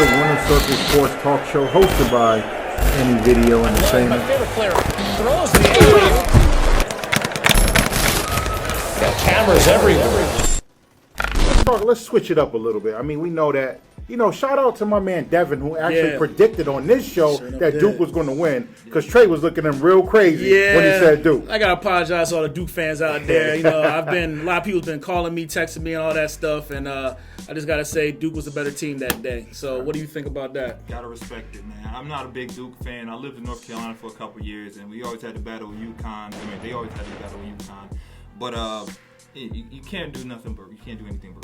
the Winnersz Circle Sports Talk Show hosted by NEVIDEO Entertainment. My favorite player throws the alley-oop. Got cameras everywhere. Let's switch it up a little bit. I mean, we know that, shout out to my man Devin, who actually predicted on this show that Duke was going to win, because Trey was looking at him real crazy when he said Duke. I got to apologize to all the Duke fans out there. A lot of people have been calling me, texting me, and all that stuff, and I just got to say Duke was a better team that day. So what do you think about that? Gotta respect it, man. I'm not a big Duke fan. I lived in North Carolina for a couple years, and we always had to battle with UConn. They always had to battle with UConn. But you can't do anything but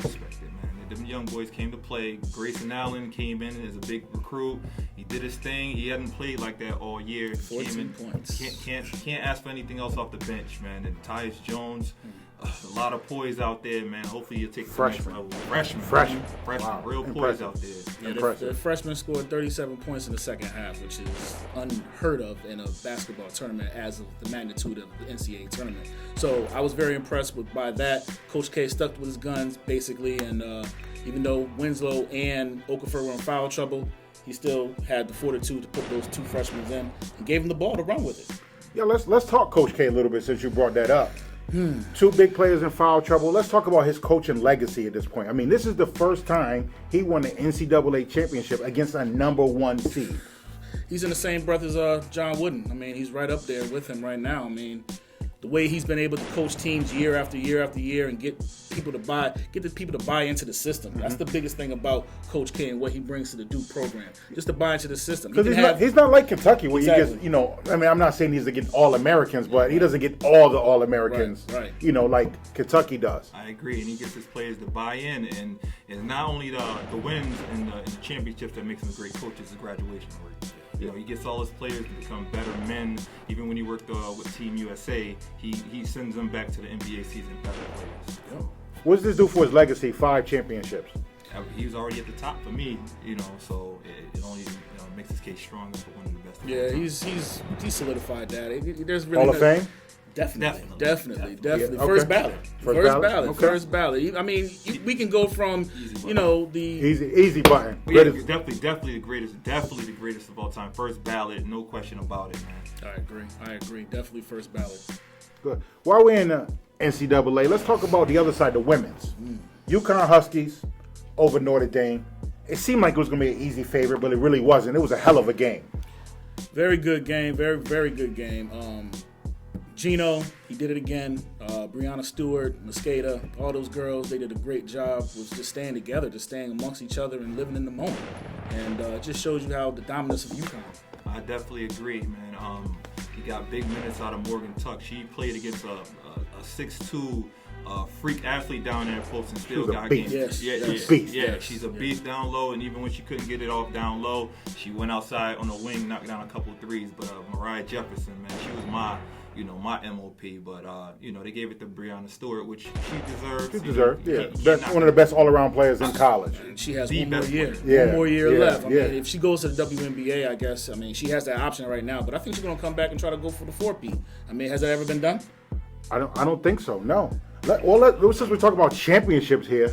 respect it, man. Them young boys came to play. Grayson Allen came in as a big recruit. He did his thing. He hadn't played like that all year. 14 points. Can't ask for anything else off the bench, man. And Tyus Jones, a lot of poise out there, man. Hopefully you'll take freshman. Wow. Real poise out there. The freshman scored 37 points in the second half, which is unheard of in a basketball tournament as of the magnitude of the NCAA tournament. So I was very impressed by that. Coach K stuck with his guns, basically, and even though Winslow and Okafor were in foul trouble, he still had the fortitude to put those two freshmen in and gave them the ball to run with it. Yeah, let's talk Coach K a little bit since you brought that up. Two big players in foul trouble. Let's talk about his coaching legacy at this point. I mean, this is the first time he won the NCAA championship against a number one seed. He's in the same breath as John Wooden. I mean, he's right up there with him right now. I mean, the way he's been able to coach teams year after year after year and get the people to buy into the system. That's the biggest thing about Coach K and what he brings to the Duke program. Just to buy into the system. Because he's not like Kentucky where he gets, I mean, I'm not saying he's to get All-Americans, but he doesn't get all the All-Americans, like Kentucky does. I agree, and he gets his players to buy in, and it's not only the wins and the championships that makes him a great coach, it's the graduation rate. He gets all his players to become better men. Even when he worked with Team USA, he sends them back to the NBA season better players. What does this do for his legacy? 5 championships. He was already at the top for me, so it only makes his case stronger for one of the best. Yeah, he's solidified that. There's really Hall of Fame? Definitely. Yeah, First ballot. Okay. First ballot. I mean, we can go from, the easy button. Yeah, definitely the greatest of all time. First ballot, no question about it, man. I agree. Definitely first ballot. Good. While we're in NCAA, let's talk about the other side, the women's. UConn Huskies over Notre Dame. It seemed like it was going to be an easy favorite, but it really wasn't. It was a hell of a game. Very good game. Very, very good game. Geno, he did it again. Breanna Stewart, Mosqueda, all those girls, they did a great job with just staying together, just staying amongst each other and living in the moment. And it just shows you how the dominance of UConn. I definitely agree, man. He got big minutes out of Morgan Tuck. She played against a 6'2", freak athlete down there at post and still got games. She's a beast down low, and even when she couldn't get it off down low, she went outside on the wing, knocked down a couple of threes. But Mariah Jefferson, man, she was my MOP, but they gave it to Breanna Stewart, which she deserves. She deserved, one of the best all-around players in college. And she has one more year left. I mean, if she goes to the WNBA, I guess, she has that option right now, but I think she's going to come back and try to go for the 4P. I mean, has that ever been done? I don't think so, no. Since we're talking about championships here,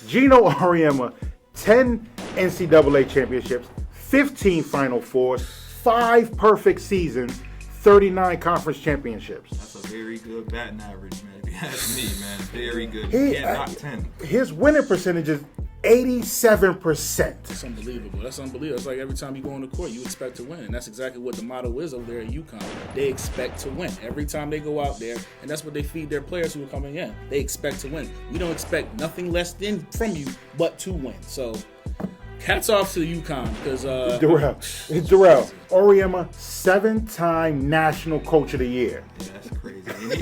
Geno Auriemma, 10 NCAA championships, 15 Final Fours, 5 perfect seasons, 39 conference championships. That's a very good batting average, man. If you ask me, man, very good. You can't knock 10. His winning percentage is 87%. That's unbelievable. It's like every time you go on the court, you expect to win. And that's exactly what the motto is over there at UConn. They expect to win. Every time they go out there, and that's what they feed their players who are coming in. They expect to win. We don't expect nothing less from you but to win. So, hats off to UConn because Darrell Auriemma, 7-time National Coach of the Year. Yeah, that's crazy. And he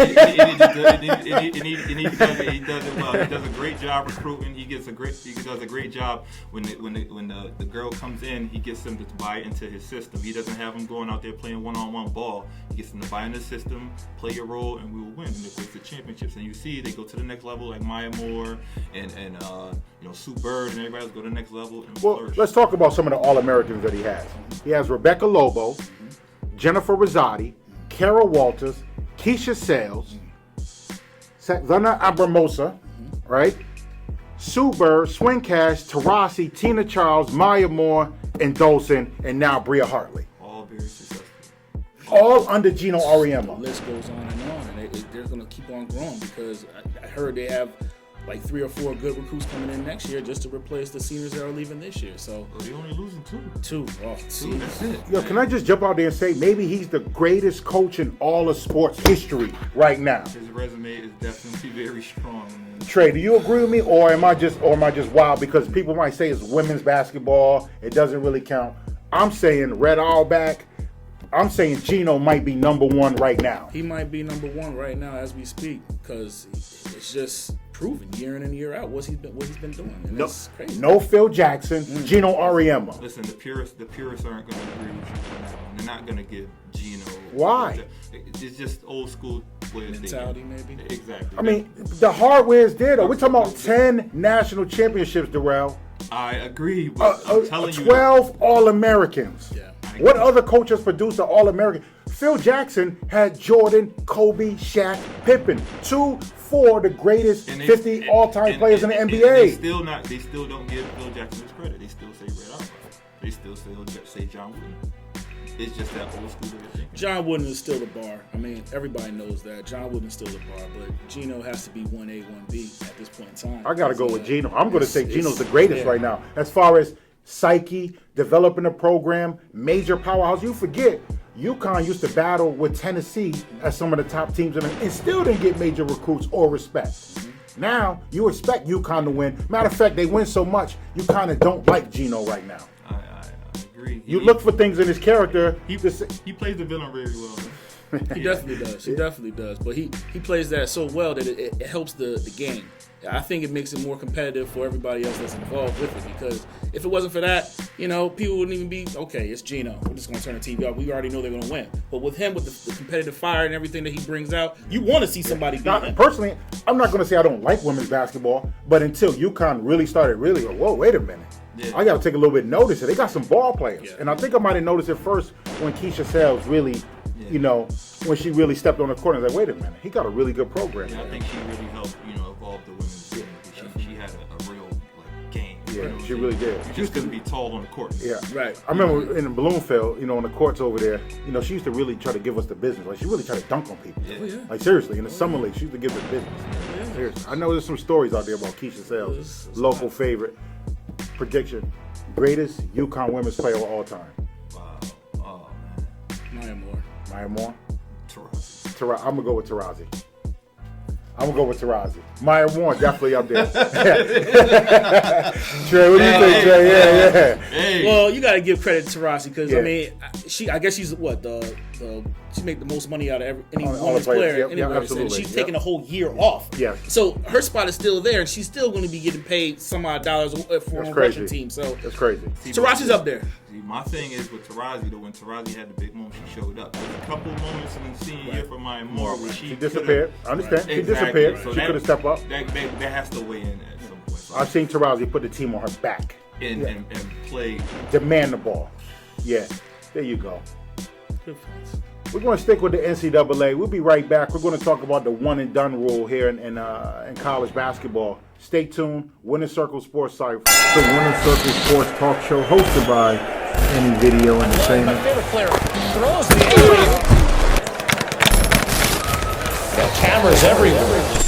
does it well. He does a great job recruiting. He does a great job when the girl comes in. He gets them to buy into his system. He doesn't have them going out there playing one-on-one ball. He gets them to buy into the system, play your role, and we will win. And it goes to championships. And you see, they go to the next level, like Maya Moore and Sue Bird, and everybody else go to the next level. And well, let's talk about some of the All-Americans that he has. He has Rebecca Lobo, Jennifer Rosati, Kara Walters, Keisha Sales, Zana Abramosa, right? Sue Bird, Swing Cash, Cirlce, Tina Charles, Maya Moore, and Dolson, and now Bria Hartley. All very successful. All under Geno Auriemma. The list goes on, and they're going to keep on growing because I heard they have like 3 or 4 good recruits coming in next year just to replace the seniors that are leaving this year. So they're only losing 2. 2. Oh, two. That's it. Yo, can I just jump out there and say maybe he's the greatest coach in all of sports history right now? His resume is definitely very strong, man. Trey, do you agree with me, or am I just wild? Because people might say it's women's basketball, it doesn't really count. I'm saying Red Auerbach. I'm saying Geno might be number 1 right now. He might be number 1 right now as we speak because it's just proven year in and year out what he's been doing. And that's crazy. No Phil Jackson, Geno Auriemma. Listen, the purists aren't going to agree with you on that one. They're not going to give Geno. Why? It's just old school way of mentality, thinking. maybe. Exactly. I mean, the hardware's there though. We're talking about 10 national championships, Darrell. I agree, but I'm telling you, 12 All-Americans. Yeah. What other coach has produced an All-American? Phil Jackson had Jordan, Kobe, Shaq, Pippen, 4 of the greatest 50 all-time players in the NBA. They still don't give Phil Jackson his credit. They still say Red Auerbach. They still say John Wooden. It's just that old school way of thinking. John Wooden is still the bar. I mean, everybody knows that. John Wooden is still the bar, but Geno has to be 1A, 1B at this point in time. I got to go with Geno. I'm going to say Geno's the greatest right now. As far as psyche, developing a program, major powerhouse. You forget, UConn used to battle with Tennessee as some of the top teams and still didn't get major recruits or respect. Now, you expect UConn to win. Matter of fact, they win so much, you kind of don't like Geno right now. I agree. You look for things in his character. He plays the villain very well. He definitely does. He definitely does. But he plays that so well that it helps the game. I think it makes it more competitive for everybody else that's involved with it because if it wasn't for that, people wouldn't even be, okay, it's Geno. We're just going to turn the TV off. We already know they're going to win. But with him, with the competitive fire and everything that he brings out, you want to see somebody beat him. Personally, I'm not going to say I don't like women's basketball, but until UConn really started whoa, wait a minute. Yeah. I got to take a little bit of notice. They got some ball players. Yeah. And I think I might have noticed it first when Keisha Sales really, when she really stepped on the court and was like, wait a minute, he got a really good program. Yeah, I think she really helped, evolve the women's game. She had a real game. Yeah, she really did. You just couldn't be tall on the court. Yeah, right. I remember in Bloomfield, on the courts over there, she used to really try to give us the business. Like she really tried to dunk on people. Yeah. Like seriously, in the summer league, she used to give the business. Yeah. Seriously, I know there's some stories out there about Keisha Sales, local favorite. Prediction: greatest UConn women's player of all time. Wow. Oh man. Maya Moore. Cirlce. I'm gonna go with Cirlce. Maya Moore definitely up there. Trey, what do you think, Trey? Yeah. Hey. Well, you got to give credit to Cirlce because I guess she's she make the most money out of any women's player anywhere. And she's taking a whole year off. Yes. So her spot is still there, and she's still going to be getting paid some odd dollars for a Russian team. So that's crazy. Cirlce's up there. See, my thing is with Cirlce, though, when Cirlce had the big moment, she showed up. There's a couple moments in the senior year for Maya Moore where she disappeared. I understand. Right. She disappeared. So she could have stepped up. That has to weigh in at some point. So I've seen Cirlce put the team on her back and play. Demand the ball. Yeah, there you go. Good points. We're going to stick with the NCAA. We'll be right back. We're going to talk about the one and done rule here in college basketball. Stay tuned. Winnersz Circle Sports Cypha. The Winnersz Circle Sports Talk Show hosted by NEVIDEO Entertainment. My favorite player throws the alley-oop. Got cameras everywhere.